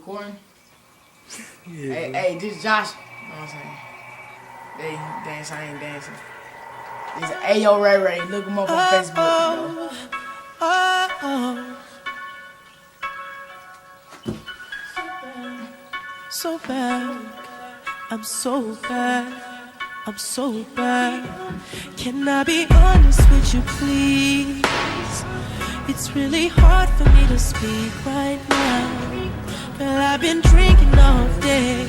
recording? Yeah. Hey, this is Josh. You know what I'm saying? They dance, I ain't dancing. This is Ayo Ray Ray. Look him up on Facebook. So bad, I'm so bad, I'm so bad. Can I be honest with you, please? It's really hard for me to speak right now. Well, I've been drinking all day.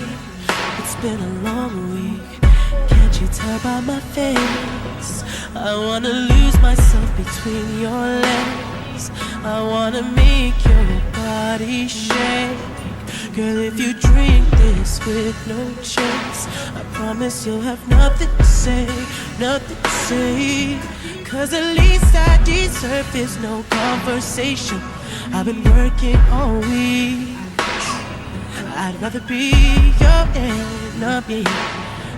It's been a long week. Can't you tell by my face? I wanna lose myself between your legs. I wanna make your body shake. Girl, if you drink this with no chase, I promise you'll have nothing to say, nothing to say. Cause the least I deserve is no conversation. I've been working all week. I'd rather be your enemy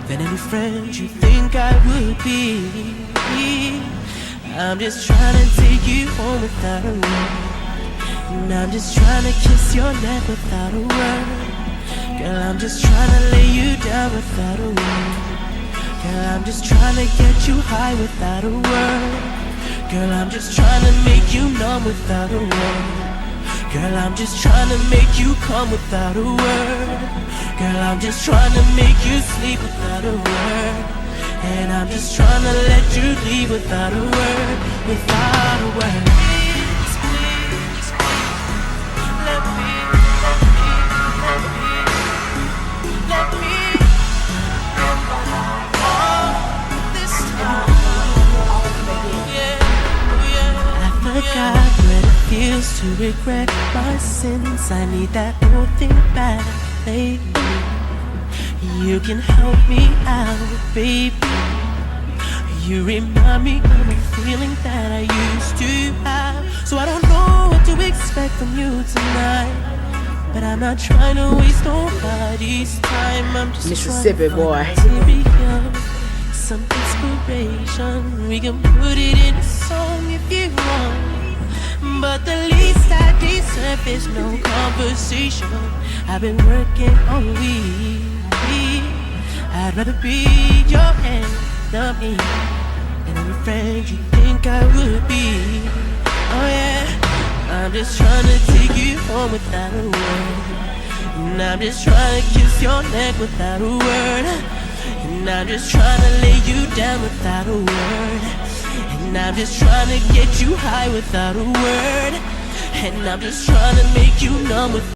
than any friend you think I would be. I'm just trying to take you home without a word. And I'm just trying to kiss your neck without a word. Girl, I'm just trying to lay you down without a word. Girl, I'm just trying to get you high without a word. Girl, I'm just trying to make you numb without a word. Girl, I'm just trying to make you come without a word. Girl, I'm just trying to make you sleep without a word. And I'm just trying to let you leave without a word, without a word. God, what it feels to regret my sins. I need that old thing back lately. You can help me out, baby. You remind me of a feeling that I used to have. So I don't know what to expect from you tonight, but I'm not trying to waste nobody's time. I'm just Mississippi boy. Some inspiration, we can put it in a song if you want. But the least I deserve is no conversation. I've been working all week. I'd rather be your enemy than any friend you think I would be. Oh yeah, I'm just trying to take you home without a word. And I'm just trying to kiss your neck without a word. And I'm just trying to lay you down without a word. And I'm just trying to get you high without a word. And I'm just trying to make you numb with